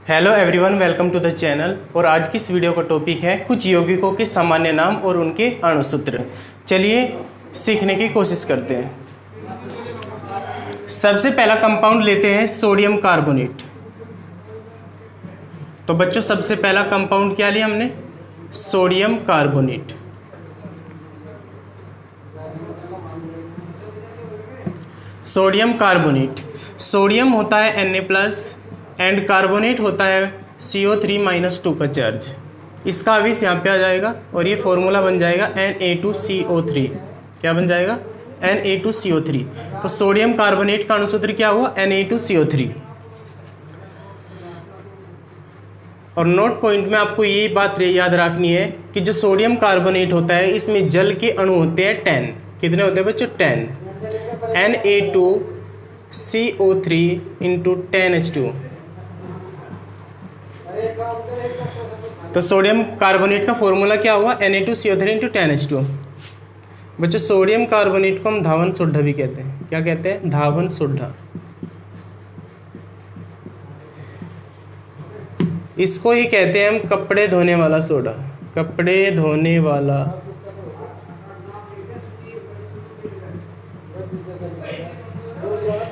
Hello everyone, welcome to the channel. और आज की इस वीडियो का टॉपिक है कुछ यौगिकों के सामान्य नाम और उनके अणुसूत्र। चलिए सीखने की कोशिश करते हैं। सबसे पहला कंपाउंड लेते हैं सोडियम कार्बोनेट। तो बच्चों सबसे पहला कंपाउंड क्या लिया हमने? Sodium carbonate. Sodium carbonate, sodium होता है Na+ एंड कार्बोनेट होता है CO3-2 का चार्ज। इसका आवेश यहाँ पे आ जाएगा और ये फॉर्मूला बन जाएगा Na2CO3। क्या बन जाएगा? Na2CO3। तो सोडियम कार्बोनेट का अणुसूत्र क्या हुआ? Na2CO3। और नोट पॉइंट में आपको ये बात याद रखनी है कि जो सोडियम कार्बोनेट होता है इसमें जल के अणु होते हैं 10। कितने होते हैं बच्चों? 10। Na2CO3 × 10H2। तो सोडियम कार्बोनेट का फॉर्मूला क्या हुआ? Na2CO3 × 10H2। बच्चों सोडियम कार्बोनेट को हम धावन सोडा भी कहते हैं। क्या कहते हैं? धावन सोडा। इसको ही कहते हैं हम कपड़े धोने वाला सोडा। कपड़े धोने वाला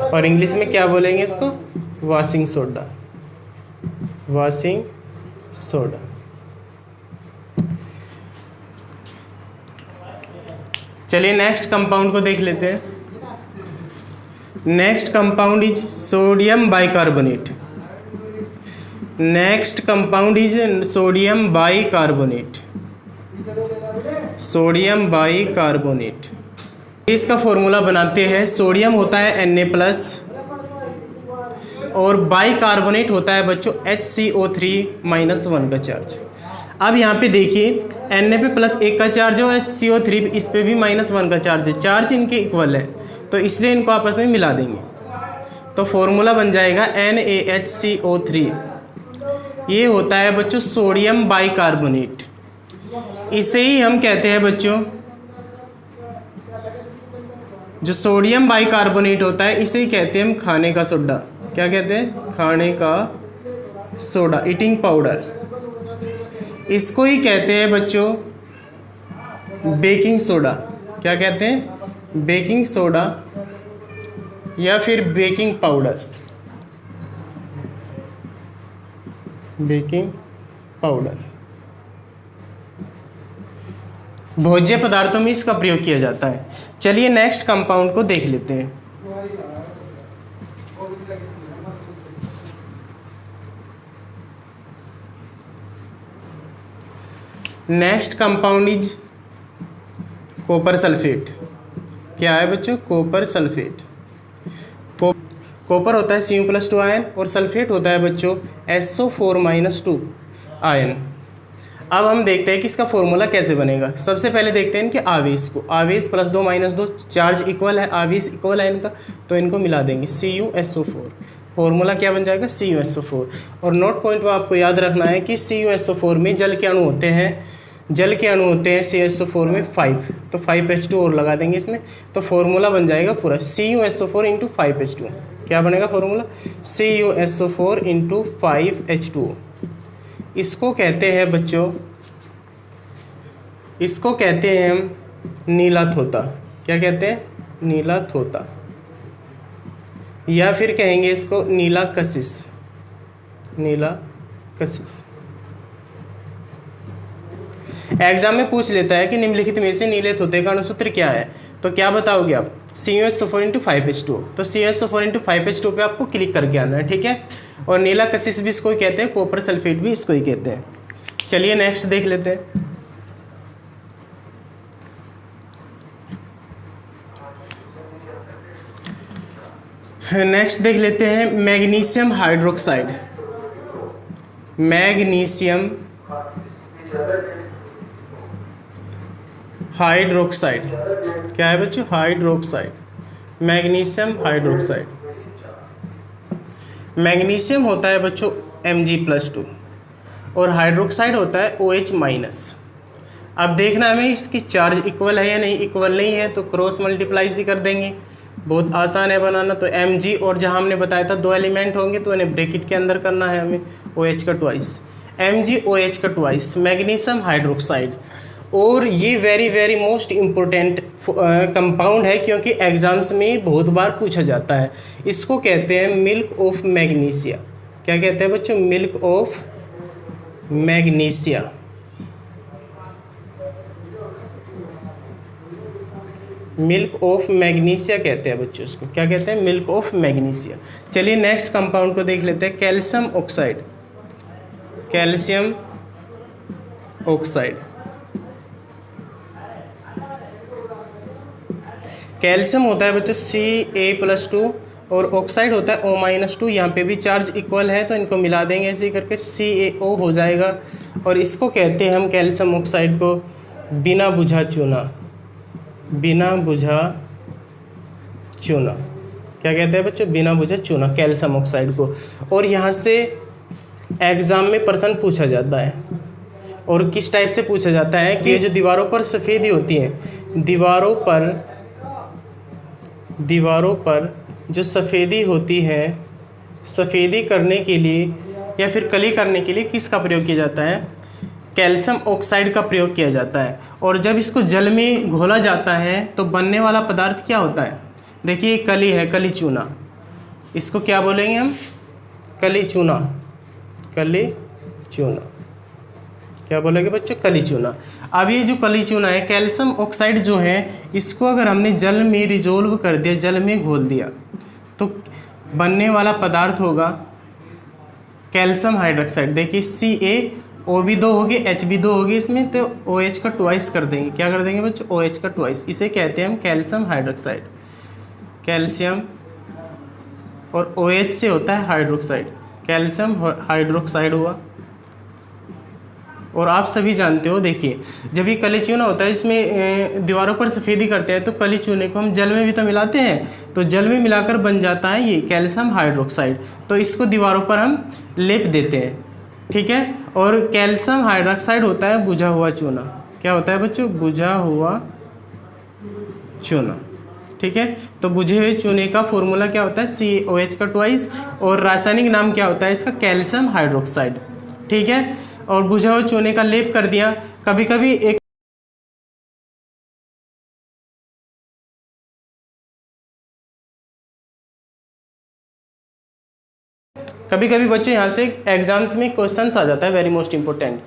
और इंग्लिश में क्या बोलेंगे इसको? Washing soda. Washing soda. चलिए नेक्स्ट कंपाउंड को देख लेते हैं। Next compound is sodium bicarbonate. Next compound is sodium bicarbonate. Sodium bicarbonate, इसका फॉर्मूला बनाते हैं। सोडियम होता है Na+ और बाइकार्बोनेट होता है बच्चों HCO3-1 का चार्ज। अब यहाँ पे देखिए Na पे +1 का चार्ज है और CO3 इस पे भी -1 का चार्ज है। चार्ज इनके इक्वल है तो इसलिए इनको आपस में मिला देंगे। तो फॉर्मूला बन जाएगा NaHCO3। ये होता है बच्चों सोडियम बाइकार्बोनेट। इसे ही हम कहते हैं बच्चों, जो सोडियम बाइकार्बोनेट होता है इसे ही कहते हैं हम खाने का सोडा। क्या कहते हैं? खाने का सोडा, ईटिंग पाउडर। इसको ही कहते हैं बच्चों बेकिंग सोडा। क्या कहते हैं? बेकिंग सोडा या फिर बेकिंग पाउडर। बेकिंग पाउडर भोज्य पदार्थों में इसका प्रयोग किया जाता है। चलिए नेक्स्ट कंपाउंड को देख लेते हैं। Next compound is copper sulphate. क्या है बच्चों? Copper sulphate. कॉपर होता है Cu+2 आयन और सल्फेट होता है बच्चों SO4-2 आयन। अब हम देखते हैं कि इसका फॉर्मूला कैसे बनेगा। सबसे पहले देखते हैं कि आवेश को। आवेश +2 -2 चार्ज इक्वल है, आवेश इक्वल है इनका, तो इनको मिला देंगे CuSO4। फॉर्मूला क्या बन जाएगा? CuSO4। और नोट पॉइंट में आपको याद रखना है कि CuSO4 में जल के अणु होते हैं। जल के अणु होते हैं CuSO4 में 5, तो 5H2 और लगा देंगे इसमें। तो फॉर्मूला बन जाएगा पूरा CuSO4 × 5H2। क्या बनेगा फॉर्मूला? CuSO4 × 5H2। इसको कहते हैं बच्चों, इसको कहते हैं हम नीला थोता। क्या कहते हैं? नीला थोता, या फिर कहेंगे इसको नीला कशिश। नीला कशिश। एग्जाम में पूछ लेता है कि निम्नलिखित में से नीले थोते का अणुसूत्र क्या है, तो क्या बताओगे आप? CuSO4 × 5H2। तो CuSO4 × 5H2 पे आपको क्लिक करके आना है, ठीक है। और नीला कशिश भी इसको ही कहते हैं, कॉपर सल्फेट भी इसको ही कहते हैं। चलिए नेक्स्ट देख लेते हैं। नेक्स्ट देख लेते हैं मैग्नीशियम हाइड्रोक्साइड। Magnesium hydroxide. क्या है बच्चों? हाइड्रोक्साइड। Magnesium hydroxide. मैग्नीशियम होता है बच्चों Mg+2 और हाइड्रोक्साइड होता है OH-। अब देखना हमें इसकी चार्ज इक्वल है या नहीं, इक्वल नहीं है तो क्रॉस मल्टीप्लाई ही कर देंगे, बहुत आसान है बनाना। तो Mg और जहाँ हमने बताया था 2 एलिमेंट होंगे तो इन्हें ब्रैकेट के अंदर करना है हमें, OH का ट्वाइस, MgOH का ट्वाइस, मैग्नीशियम हाइड्रोक्साइड। और ये very very most important compound है क्योंकि एग्जाम्स में बहुत बार पूछा जाता है। इसको कहते हैं मिल्क ऑफ मैग्नीशिया। क्या कहते हैं बच्चों? Milk of magnesia. Milk of magnesia कहते हैं बच्चों इसको। क्या कहते हैं? Milk of magnesia. चलिए नेक्स्ट कंपाउंड को देख लेते हैं, calcium oxide. Calcium oxide, calcium होता है बच्चों Ca+2 और ऑक्साइड होता है O-2। यहाँ पे भी चार्ज इक्वल है तो इनको मिला देंगे ऐसे ही करके CaO हो जाएगा। और इसको कहते हैं हम कैल्शियम ऑक्साइड को बिना बुझा चूना। बिना बुझा चूना क्या कहते हैं बच्चों? बिना बुझा चूना कैल्शियम ऑक्साइड को। और यहाँ से एग्जाम में प्रश्न पूछा जाता है, और किस टाइप से पूछा जाता है कि ये जो दीवारों पर सफ़ेदी होती है, दीवारों पर जो सफ़ेदी होती है, सफ़ेदी करने के लिए या फिर कली करने के लिए किसका प्रयोग किया जाता है? कैल्शियम ऑक्साइड का प्रयोग किया जाता है। और जब इसको जल में घोला जाता है तो बनने वाला पदार्थ क्या होता है? देखिए कली है, कली चूना, इसको क्या बोलेंगे हम? कली चूना। कली चूना क्या बोलेंगे बच्चों? कली चूना। अब ये जो कली चूना है, कैल्शियम ऑक्साइड जो है, इसको अगर हमने जल में रिजोल्व कर दिया, जल में घोल दिया, तो बनने वाला पदार्थ होगा कैल्शियम हाइड्रोक्साइड। देखिए CaO भी 2 होगी, H भी 2 होगी इसमें, तो OH का ट्वाइस कर देंगे। क्या कर देंगे बच्चों? OH का ट्वाइस। इसे कहते हैं हम कैल्शियम हाइड्रोक्साइड। कैल्शियम और OH से होता है हाइड्रोक्साइड, कैल्शियम हाइड्रोक्साइड हुआ। और आप सभी जानते हो, देखिए जब ये कली चूना होता है, इसमें दीवारों पर सफ़ेदी करते हैं तो कली चूने को हम जल में भी तो मिलाते हैं, तो जल में मिलाकर बन जाता है ये कैल्शियम हाइड्रोक्साइड। तो इसको दीवारों पर हम लेप देते हैं, ठीक है। और कैल्शियम हाइड्रोक्साइड होता है बुझा हुआ चूना। क्या होता है बच्चों? बुझा हुआ चूना, ठीक है। तो बुझे हुए चूने का फॉर्मूला क्या होता है? CaOH का ट्वाइस। और रासायनिक नाम क्या होता है इसका? कैल्शियम हाइड्रोक्साइड, ठीक है। और बुझा हुआ चूने का लेप कर दिया। कभी कभी बच्चों यहाँ से एग्जाम्स में क्वेश्चंस आ जाता है, वेरी मोस्ट इंपॉर्टेंट,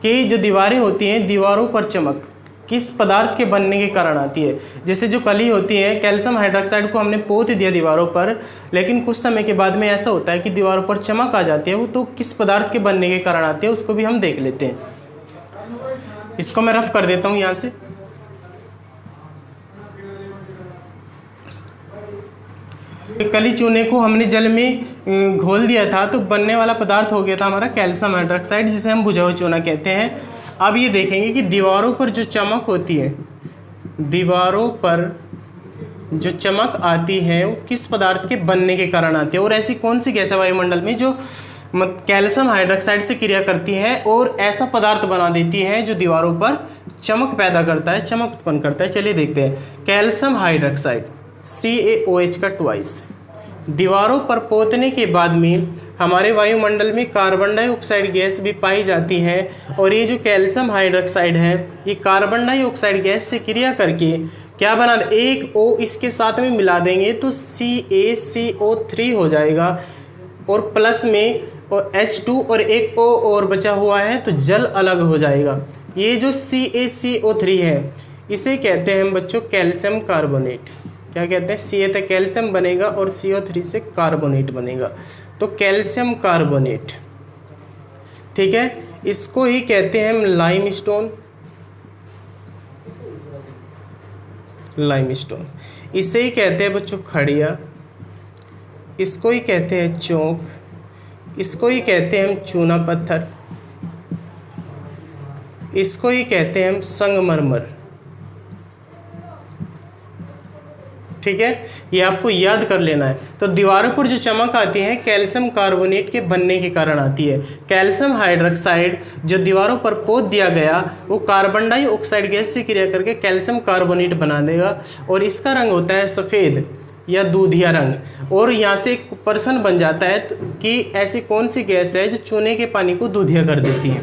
कि जो दीवारें होती हैं, दीवारों पर चमक किस पदार्थ के बनने के कारण आती है। जैसे जो कली होती है, कैल्शियम हाइड्रोक्साइड को हमने पोत दिया दीवारों पर, लेकिन कुछ समय के बाद में ऐसा होता है कि दीवारों पर चमक आ जाती है, वो तो किस पदार्थ के बनने के कारण आती है उसको भी हम देख लेते हैं। इसको मैं रफ कर देता हूँ यहाँ से। कली चूने को हमने जल में घोल दिया था तो बनने वाला पदार्थ हो गया था हमारा कैल्शियम हाइड्रोक्साइड, जिसे हम बुझा हुआ चूना कहते हैं। अब ये देखेंगे कि दीवारों पर जो चमक होती है, दीवारों पर जो चमक आती है वो किस पदार्थ के बनने के कारण आती है, और ऐसी कौन सी गैस है वायुमंडल में जो कैल्शियम हाइड्रोक्साइड से क्रिया करती है और ऐसा पदार्थ बना देती है जो दीवारों पर चमक पैदा करता है, चमक उत्पन्न करता है। चलिए देखते हैं। कैल्शियम हाइड्रोक्साइड CaOH का ट्वाइस दीवारों पर पोतने के बाद में हमारे वायुमंडल में कार्बन डाइऑक्साइड गैस भी पाई जाती है, और ये जो कैल्शियम हाइड्रोक्साइड है ये कार्बन डाइऑक्साइड गैस से क्रिया करके क्या बना, एक O इसके साथ में मिला देंगे तो CaCO3 हो जाएगा, और प्लस में और H2 और एक O और बचा हुआ है तो जल अलग हो जाएगा। ये जो CaCO3 है इसे कहते हैं हम बच्चों कैल्शियम कार्बोनेट। क्या कहते हैं? Ca तक कैल्शियम बनेगा और CO3 से कार्बोनेट बनेगा, तो कैल्शियम कार्बोनेट, ठीक है। इसको ही कहते हैं हम लाइमस्टोन। लाइमस्टोन इसे ही कहते हैं बच्चों खड़िया, इसको ही कहते हैं चौक, इसको ही कहते हैं हम चूना पत्थर, इसको ही कहते हैं हम संगमरमर। ठीक है, ये आपको याद कर लेना है। तो दीवारों पर जो चमक आती है कैल्शियम कार्बोनेट के बनने के कारण आती है। कैल्शियम हाइड्रोक्साइड जो दीवारों पर पोत दिया गया वो कार्बन डाइऑक्साइड गैस से क्रिया करके कैल्शियम कार्बोनेट बना देगा और इसका रंग होता है सफ़ेद या दूधिया रंग। और यहाँ से एक प्रश्न बन जाता है कि ऐसी कौन सी गैस है जो चूने के पानी को दूधिया कर देती है।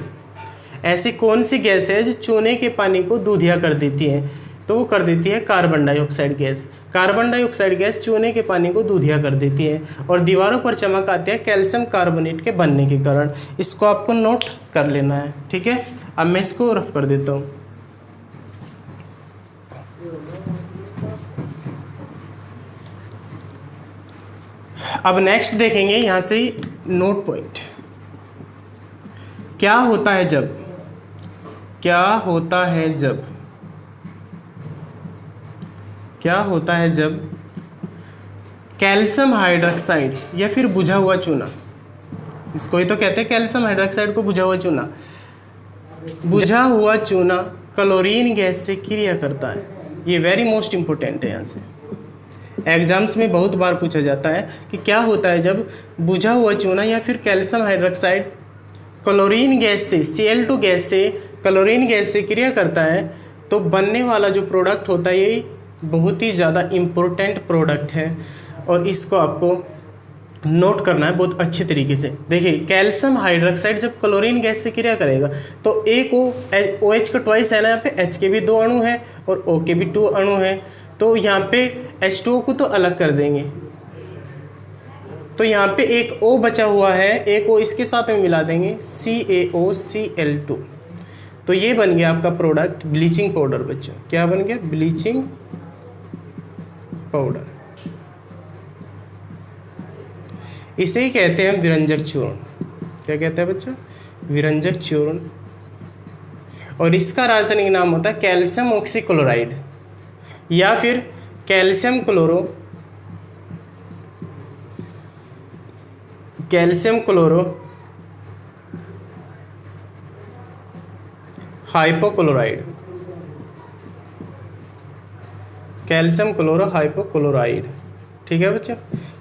ऐसी कौन सी गैस है जो चूने के पानी को दूधिया कर देती है? तो वो कर देती है carbon dioxide gas. Carbon dioxide gas चूने के पानी को दूधिया कर देती है और दीवारों पर चमक आती है कैल्शियम कार्बोनेट के बनने के कारण। इसको आपको नोट कर लेना है, ठीक है। अब मैं इसको रफ कर देता हूँ। अब नेक्स्ट देखेंगे यहाँ से नोट पॉइंट। क्या होता है जब, क्या होता है जब, क्या होता है जब कैल्शियम हाइड्रोक्साइड या फिर बुझा हुआ चूना, इसको ही तो कहते हैं कैल्शियम हाइड्रोक्साइड को बुझा हुआ चूना, बुझा हुआ चूना क्लोरीन गैस से क्रिया करता है। ये वेरी मोस्ट इंपॉर्टेंट है, यहाँ से एग्जाम्स में बहुत बार पूछा जाता है कि क्या होता है जब बुझा हुआ चूना या फिर कैल्शियम हाइड्रोक्साइड क्लोरीन गैस से, Cl2 गैस से, क्लोरीन गैस से क्रिया करता है तो बनने वाला जो प्रोडक्ट होता है ये बहुत ही ज़्यादा इम्पोर्टेंट प्रोडक्ट है और इसको आपको नोट करना है बहुत अच्छे तरीके से। देखिए कैल्शियम हाइड्रोक्साइड जब क्लोरीन गैस से क्रिया करेगा तो एक OH का ट्वाइस है ना, यहाँ पे H के भी 2 अणु हैं और O के भी 2 अणु हैं, तो यहाँ पे H2O को तो अलग कर देंगे, तो यहाँ पे एक O बचा हुआ है, एक O इसके साथ में मिला देंगे CaOCl2, तो ये बन गया आपका प्रोडक्ट ब्लीचिंग पाउडर। बच्चों क्या बन गया? Bleaching powder. इसे ही कहते हैं विरंजक चूर्ण। क्या कहते हैं बच्चों? विरंजक चूर्ण। और इसका रासायनिक नाम होता है कैल्शियम ऑक्सीक्लोराइड या फिर calcium chloro hypochloride, calcium chloro hypochloride. ठीक है बच्चों,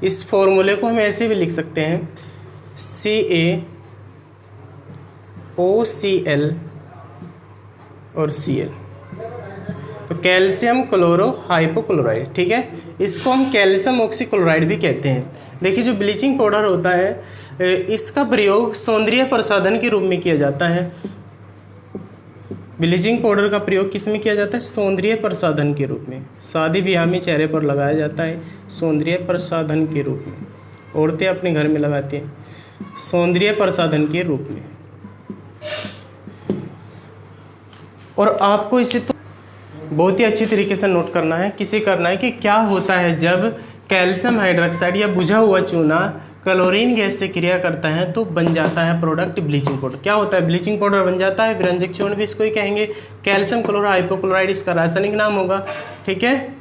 इस फॉर्मूले को हम ऐसे भी लिख सकते हैं CaOCl और Cl, तो कैल्शियम क्लोरो हाइपोक्लोराइड। ठीक है, इसको हम कैल्शियम ऑक्सीक्लोराइड भी कहते हैं। देखिए जो ब्लीचिंग पाउडर होता है इसका प्रयोग सौंदर्य प्रसाधन के रूप में किया जाता है। ब्लीचिंग पाउडर का प्रयोग किस में किया जाता है? सौंदर्य प्रसाधन के रूप में। शादी ब्याह में चेहरे पर लगाया जाता है सौंदर्य प्रसाधन के रूप में, औरतें अपने घर में लगाती हैं सौंदर्य प्रसाधन के रूप में। और आपको इसे तो बहुत ही अच्छी तरीके से नोट करना है, किसे करना है कि क्या होता है जब कैल्शियम हाइड्रोक्साइड या बुझा हुआ चूना क्लोरीन गैस से क्रिया करता है तो बन जाता है प्रोडक्ट ब्लीचिंग पाउडर। क्या होता है? ब्लीचिंग पाउडर बन जाता है। विरंजक चूर्ण भी इसको ही कहेंगे। कैल्शियम क्लोरो हाइपोक्लोराइड इसका रासायनिक नाम होगा। ठीक है,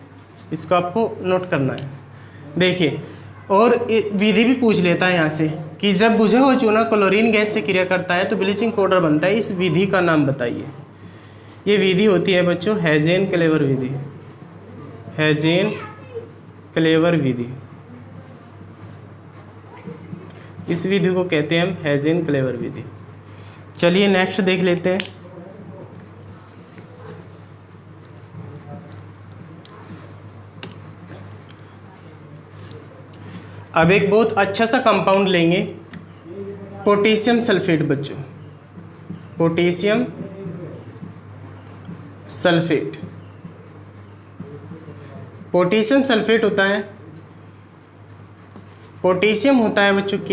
इसको आपको नोट करना है। देखिए और विधि भी पूछ लेता है यहाँ से कि जब बुझा हुआ चूना क्लोरीन गैस से क्रिया करता है तो ब्लीचिंग पाउडर बनता है, इस विधि का नाम बताइए। ये विधि होती है बच्चों हेजेन-क्लेवर विधि। हेजेन-क्लेवर विधि, इस विधि को कहते हैं हम हेजेन-क्लेवर विधि। चलिए नेक्स्ट देख लेते हैं। अब एक बहुत अच्छा सा कंपाउंड लेंगे, पोटेशियम सल्फेट। बच्चों पोटेशियम सल्फेट, पोटेशियम सल्फेट होता है, पोटेशियम होता है बच्चों K+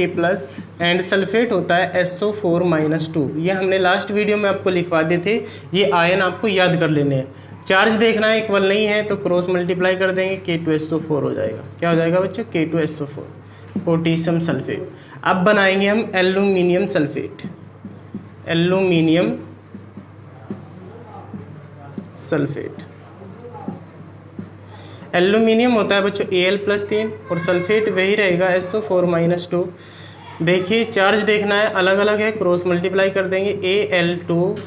एंड सल्फेट होता है SO4-2। ये हमने लास्ट वीडियो में आपको लिखवा दिए थे। ये आयन आपको याद कर लेने हैं। चार्ज देखना है, इक्वल नहीं है तो क्रॉस मल्टीप्लाई कर देंगे, K2SO4 हो जाएगा। क्या हो जाएगा बच्चों? K2SO4, potassium sulphate. अब बनाएंगे हम aluminium sulphate. Aluminium sulphate, aluminium होता है बच्चों Al+3 और सल्फेट वही रहेगा SO4-2। देखिए चार्ज देखना है, अलग अलग है, क्रॉस मल्टीप्लाई कर देंगे Al2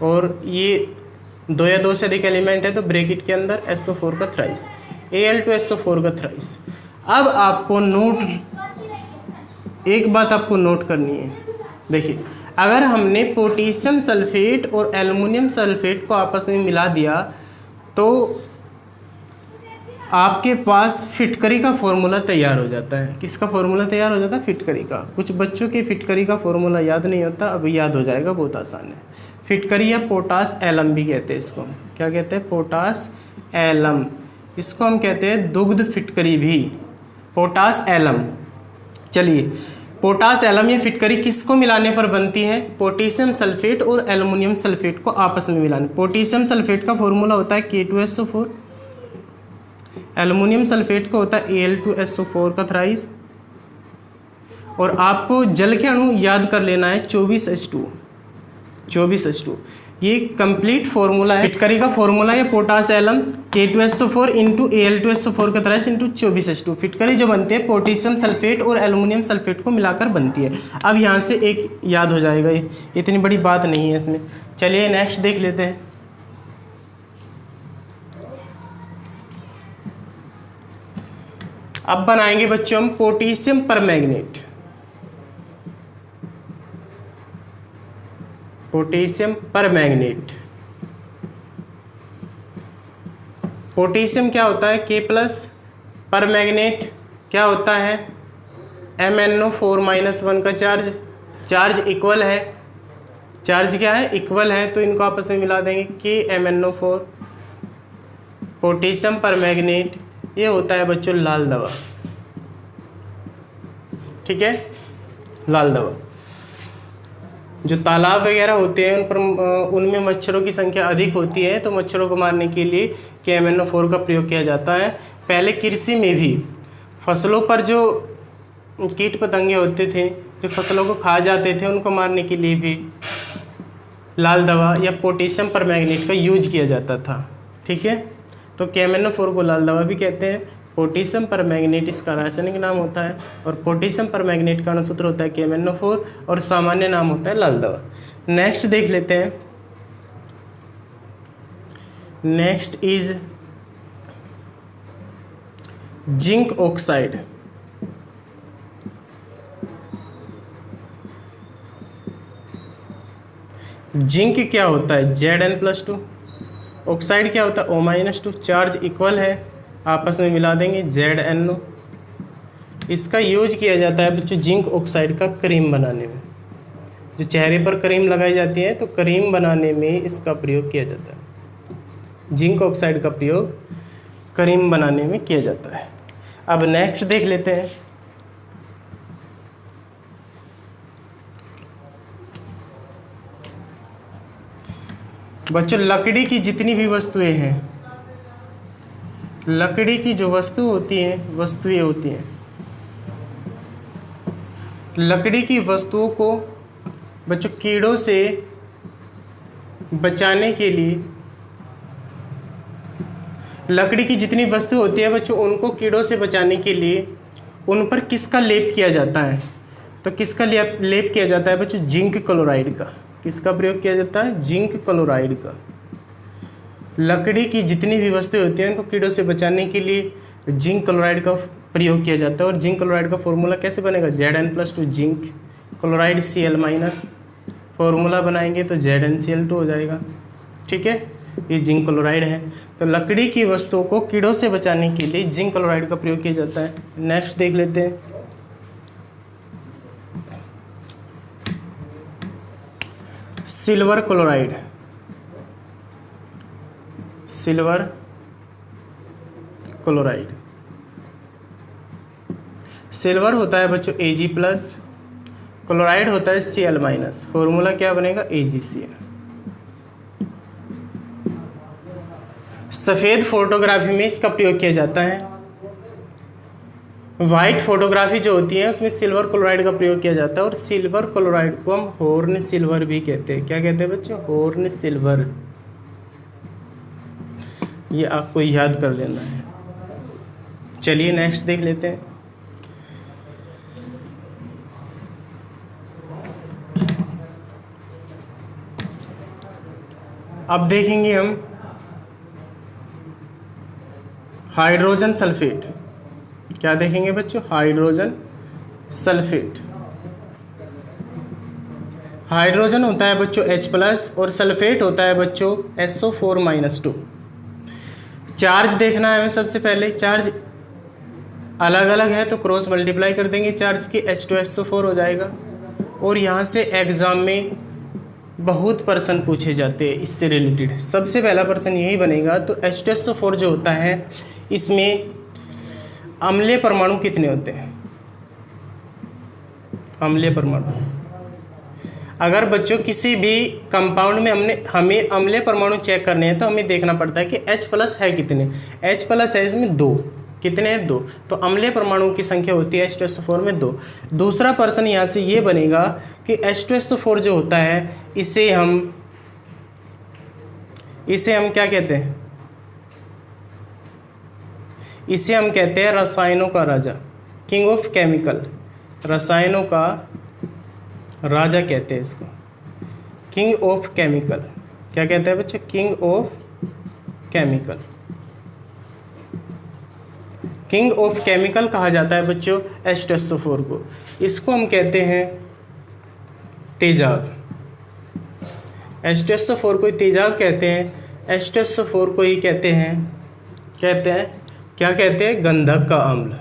और ये 2 या 2 से अधिक एलिमेंट है तो ब्रैकेट के अंदर SO4 का थ्राइस। Al2SO4 का थ्राइस। अब आपको एक बात आपको नोट करनी है। देखिए, अगर हमने पोटेशियम सल्फेट और एल्युमिनियम सल्फेट को आपस में मिला दिया तो आपके पास फिटकरी का फॉर्मूला तैयार हो जाता है। किसका फॉर्मूला तैयार हो जाता है? फिटकरी का। कुछ बच्चों के फिटकरी का फॉर्मूला याद नहीं होता, अब याद हो जाएगा, बहुत आसान है। फिटकरी या पोटास एलम भी कहते हैं इसको। क्या कहते हैं? Potash alum. इसको हम कहते हैं दुग्ध फिटकरी भी, पोटास एलम। चलिए, पोटास एलम या फिटकरी किसको मिलाने पर बनती है? पोटेशियम सल्फेट और एल्युमिनियम सल्फेट को आपस में मिलाने। पोटेशियम सल्फेट का फॉर्मूला होता है K2SO4, एल्युमिनियम सल्फेट का होता है Al2SO4 का थ्राइस, और आपको जल के अणु याद कर लेना है 24H2। 24H2 ये कंप्लीट फॉर्मूला है। फिटकरी का फॉर्मूला है potash alum K2SO4 into Al2SO4 का थ्राइस इंटू 24H2। फिटकरी जो बनती है पोटेशियम सल्फेट और एल्युमिनियम सल्फेट को मिलाकर बनती है। अब यहाँ से एक याद हो जाएगा, ये इतनी बड़ी बात नहीं है इसमें। चलिए नेक्स्ट देख लेते हैं। अब बनाएंगे बच्चों हम potassium permanganate. Potassium permanganate. Potassium क्या होता है? K+। परमैंगनेट क्या होता है? MnO4-1 का चार्ज इक्वल है। चार्ज क्या है? इक्वल है, तो इनको आपस में मिला देंगे KMnO4। पोटेशियम परमैंगनेट ये होता है बच्चों लाल दवा। ठीक है, लाल दवा। जो तालाब वगैरह होते हैं उन पर उनमें मच्छरों की संख्या अधिक होती है, तो मच्छरों को मारने के लिए KMnO4 का प्रयोग किया जाता है। पहले कृषि में भी फसलों पर जो कीट पतंगे होते थे जो फसलों को खा जाते थे, उनको मारने के लिए भी लाल दवा या पोटेशियम परमैंगनेट का यूज किया जाता था। ठीक है, तो KMnO4 को लाल दवा भी कहते हैं। पोटेशियम परमैंगनेट इसका रासायनिक नाम होता है, और पोटेशियम परमैंगनेट का अणुसूत्र होता है KMnO4 और सामान्य नाम होता है लाल दवा। नेक्स्ट देख लेते हैं। Next is zinc oxide. Zinc क्या होता है? Zn+2। ऑक्साइड क्या होता है? O-2। चार्ज इक्वल है, आपस में मिला देंगे ZnO। इसका यूज किया जाता है बच्चों जिंक ऑक्साइड का क्रीम बनाने में। जो चेहरे पर क्रीम लगाई जाती है, तो क्रीम बनाने में इसका प्रयोग किया जाता है। जिंक ऑक्साइड का प्रयोग क्रीम बनाने में किया जाता है। अब नेक्स्ट देख लेते हैं। बच्चों, लकड़ी की जितनी भी वस्तुएं हैं, लकड़ी की जो वस्तुएं होती हैं, लकड़ी की वस्तुओं को बच्चों कीड़ों से बचाने के लिए, लकड़ी की जितनी वस्तु होती है बच्चों उनको कीड़ों से बचाने के लिए उन पर किसका लेप किया जाता है? तो किसका लेप किया जाता है बच्चों? जिंक क्लोराइड का। किसका प्रयोग किया जाता है? जिंक क्लोराइड का। लकड़ी की जितनी भी वस्तुएं होती हैं उनको कीड़ों से बचाने के लिए जिंक क्लोराइड का प्रयोग किया जाता है। और जिंक क्लोराइड का फॉर्मूला कैसे बनेगा? Zn+2 zinc chloride Cl-। Formula बनाएंगे तो ZnCl2 हो जाएगा। ठीक है, ये जिंक क्लोराइड है। तो लकड़ी की वस्तुओं को कीड़ों से बचाने के लिए जिंक क्लोराइड का प्रयोग किया जाता है। नेक्स्ट देख लेते हैं। Silver chloride. Silver chloride. Silver होता है बच्चों Ag+, क्लोराइड होता है Cl-। फॉर्मूला क्या बनेगा? AgCl। सफ़ेद फोटोग्राफी में इसका प्रयोग किया जाता है। वाइट फोटोग्राफी जो होती है उसमें सिल्वर क्लोराइड का प्रयोग किया जाता है। और सिल्वर क्लोराइड को हम हॉर्न सिल्वर भी कहते हैं। क्या कहते हैं बच्चों? Horn silver. ये आपको याद कर लेना है। चलिए नेक्स्ट देख लेते हैं। अब देखेंगे हम हाइड्रोजन सल्फेट, क्या देखेंगे बच्चों, हाइड्रोजन सल्फेट। हाइड्रोजन होता है बच्चों H+ और सल्फेट होता है बच्चों SO4-2। चार्ज देखना है हमें सबसे पहले, चार्ज अलग अलग है तो क्रॉस मल्टीप्लाई कर देंगे चार्ज की, H2SO4 हो जाएगा। और यहाँ से एग्ज़ाम में बहुत प्रश्न पूछे जाते हैं इससे रिलेटेड, सबसे पहला प्रश्न यही बनेगा। तो H2SO4 जो होता है इसमें अम्लीय परमाणु कितने होते हैं, अम्लीय परमाणु। अगर बच्चों किसी भी कंपाउंड में हमें अम्लीय परमाणु चेक करने हैं तो हमें देखना पड़ता है कि H+ है कितने, H+ है इसमें 2, कितने हैं 2, तो अम्लीय परमाणुओं की संख्या होती है H2SO4 में 2। दूसरा प्रश्न यहाँ से ये बनेगा कि H2SO4 जो होता है इसे हम क्या कहते हैं, इसे हम कहते हैं रसायनों का राजा, किंग ऑफ केमिकल, रसायनों का राजा कहते हैं इसको, किंग ऑफ केमिकल। क्या कहते हैं बच्चे, king of chemical. King of chemical कहा जाता है बच्चों H2SO4 को। इसको हम कहते हैं तेजाब, H2SO4 को तेजाब कहते हैं। H2SO4 को ही कहते हैं क्या कहते हैं, गंधक का अम्ल,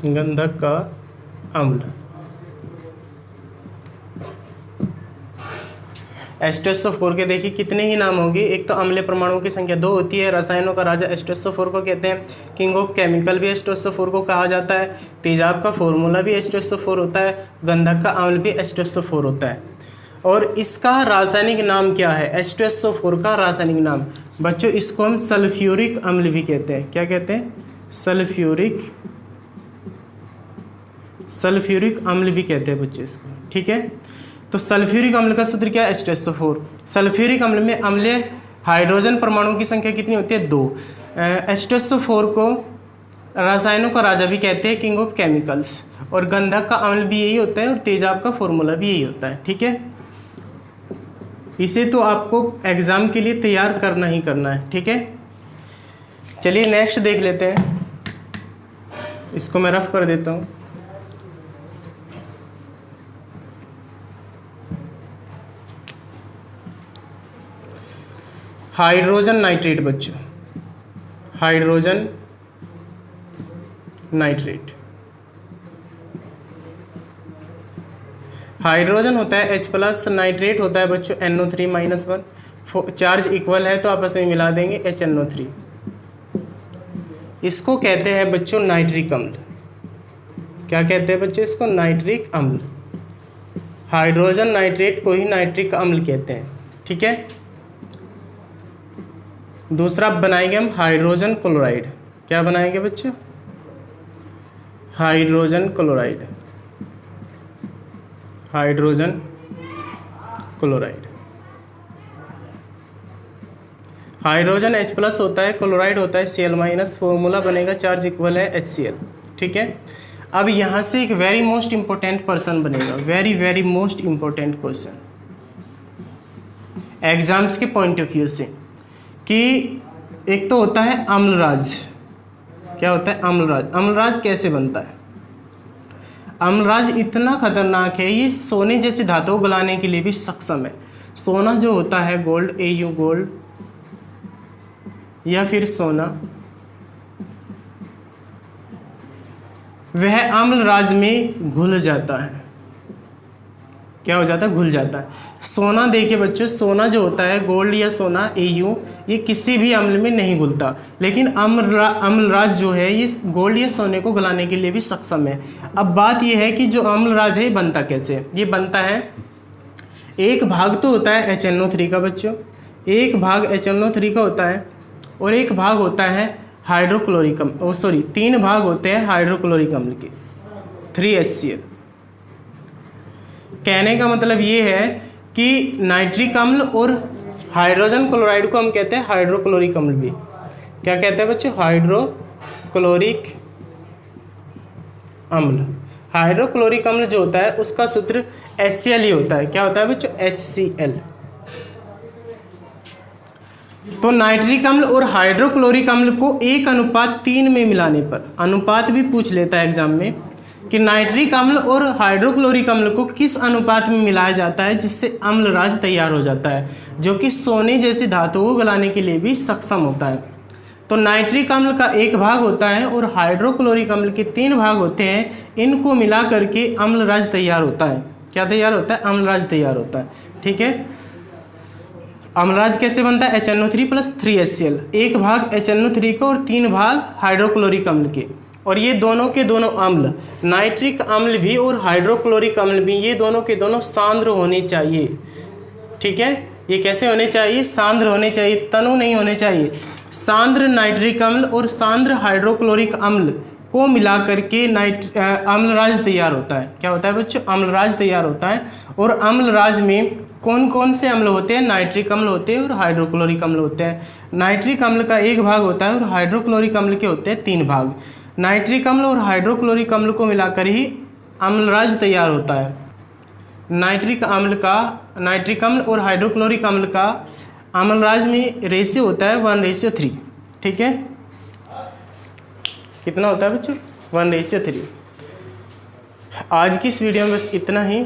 गंधक का अम्ल। H2SO4 के देखिए कितने ही नाम होंगे, एक तो अम्लीय परमाणुओं की संख्या 2 होती है, रसायनों का राजा H2SO4 को कहते हैं, किंग ऑफ केमिकल भी H2SO4 को कहा जाता है, तेजाब का फॉर्मूला भी H2SO4 होता है, गंधक का अम्ल भी H2SO4 होता है। और इसका रासायनिक नाम क्या है, H2SO4 का रासायनिक नाम बच्चों, इसको हम सल्फ्यूरिक अम्ल भी कहते हैं। क्या कहते हैं, सल्फ्यूरिक अम्ल भी कहते हैं बच्चों इसको, ठीक है। तो सल्फ्यूरिक अम्ल का सूत्र क्या है, H2SO4। सल्फ्यूरिक अम्ल में अम्लीय हाइड्रोजन परमाणुओं की संख्या कितनी होती है, 2। H2SO4 को रसायनों का राजा भी कहते हैं, किंग ऑफ केमिकल्स, और गंधक का अम्ल भी यही होता है, और तेजाब का फॉर्मूला भी यही होता है, ठीक है। इसे तो आपको एग्जाम के लिए तैयार करना ही करना है, ठीक है। चलिए नेक्स्ट देख लेते हैं, इसको मैं रफ कर देता हूँ। हाइड्रोजन नाइट्रेट बच्चों, हाइड्रोजन नाइट्रेट। हाइड्रोजन होता है H+, नाइट्रेट होता है बच्चों NO3-1। चार्ज इक्वल है तो आपस में मिला देंगे HNO3। इसको कहते हैं बच्चों नाइट्रिक अम्ल। क्या कहते हैं बच्चों इसको, नाइट्रिक अम्ल। हाइड्रोजन नाइट्रेट को ही नाइट्रिक अम्ल कहते हैं, ठीक है। दूसरा बनाएंगे हम हाइड्रोजन क्लोराइड। क्या बनाएंगे बच्चों, hydrogen chloride, hydrogen chloride. Hydrogen H+ होता है, क्लोराइड होता है Cl-, फॉर्मूला बनेगा चार्ज इक्वल है HCl, ठीक है। अब यहाँ से एक वेरी मोस्ट इंपॉर्टेंट पर्सन बनेगा, very most important question exams के पॉइंट ऑफ व्यू से, कि एक तो होता है अम्लराज। क्या होता है, अम्लराज। अम्लराज कैसे बनता है, अम्लराज इतना खतरनाक है, ये सोने जैसी धातु को गलाने के लिए भी सक्षम है। सोना जो होता है गोल्ड, AU गोल्ड, या फिर सोना, वह अम्लराज में घुल जाता है। क्या हो जाता है, घुल जाता है। सोना देखिए बच्चों, सोना जो होता है गोल्ड या सोना AU, ये किसी भी अम्ल में नहीं घुलता, लेकिन अम्लराज जो है ये गोल्ड या सोने को गलाने के लिए भी सक्षम है। अब बात ये है कि जो अम्लराज है ये बनता कैसे, ये बनता है, एक भाग तो होता है HNO3 का बच्चों, एक भाग HNO3 का होता है, और एक भाग होता है हाइड्रोक्लोरिक अम्ल, 3 भाग होते हैं हाइड्रोक्लोरिक अम्ल के, 3HCl। कहने का मतलब ये है कि नाइट्रिक अम्ल और हाइड्रोजन क्लोराइड को हम कहते हैं हाइड्रोक्लोरिक अम्ल भी। क्या कहते हैं बच्चों, हाइड्रोक्लोरिक अम्ल। हाइड्रोक्लोरिक अम्ल जो होता है उसका सूत्र HCl ही होता है। क्या होता है बच्चों, HCl। तो नाइट्रिक अम्ल और हाइड्रोक्लोरिक अम्ल को 1:3 में मिलाने पर, अनुपात भी पूछ लेता है एग्जाम में कि नाइट्रिक अम्ल और हाइड्रोक्लोरिक अम्ल को किस अनुपात में मिलाया जाता है जिससे अम्लराज तैयार हो जाता है, जो कि सोने जैसी धातुओं को गलाने के लिए भी सक्षम होता है। तो नाइट्रिक अम्ल का 1 भाग होता है और हाइड्रोक्लोरिक अम्ल के 3 भाग होते हैं, इनको मिला करके अम्लराज तैयार होता है। क्या तैयार होता है? अम्लराज तैयार होता है। ठीक है, अम्लराज कैसे बनता है? HNO3 + 3HCl, 1 भाग HNO3 का और 3 भाग हाइड्रोक्लोरिक अम्ल के। और ये दोनों के दोनों अम्ल, नाइट्रिक अम्ल भी और हाइड्रोक्लोरिक अम्ल भी, ये दोनों के दोनों सांद्र होने चाहिए। ठीक है, ये कैसे होने चाहिए? सांद्र होने चाहिए, तनु नहीं होने चाहिए। सांद्र नाइट्रिक अम्ल और सांद्र हाइड्रोक्लोरिक अम्ल को मिला करके अम्लराज तैयार होता है। क्या होता है बच्चों? अम्लराज तैयार होता है। और अम्लराज में कौन कौन से अम्ल होते हैं? नाइट्रिक अम्ल होते हैं और हाइड्रोक्लोरिक अम्ल होते हैं। नाइट्रिक अम्ल का 1 भाग होता है और हाइड्रोक्लोरिक अम्ल के होते हैं 3 भाग। नाइट्रिक अम्ल और हाइड्रोक्लोरिक अम्ल को मिलाकर ही अम्लराज तैयार होता है। नाइट्रिक अम्ल और हाइड्रोक्लोरिक अम्ल का अम्लराज में रेशियो होता है 1:3। ठीक है, कितना होता है बच्चों? 1:3। आज की इस वीडियो में बस इतना ही।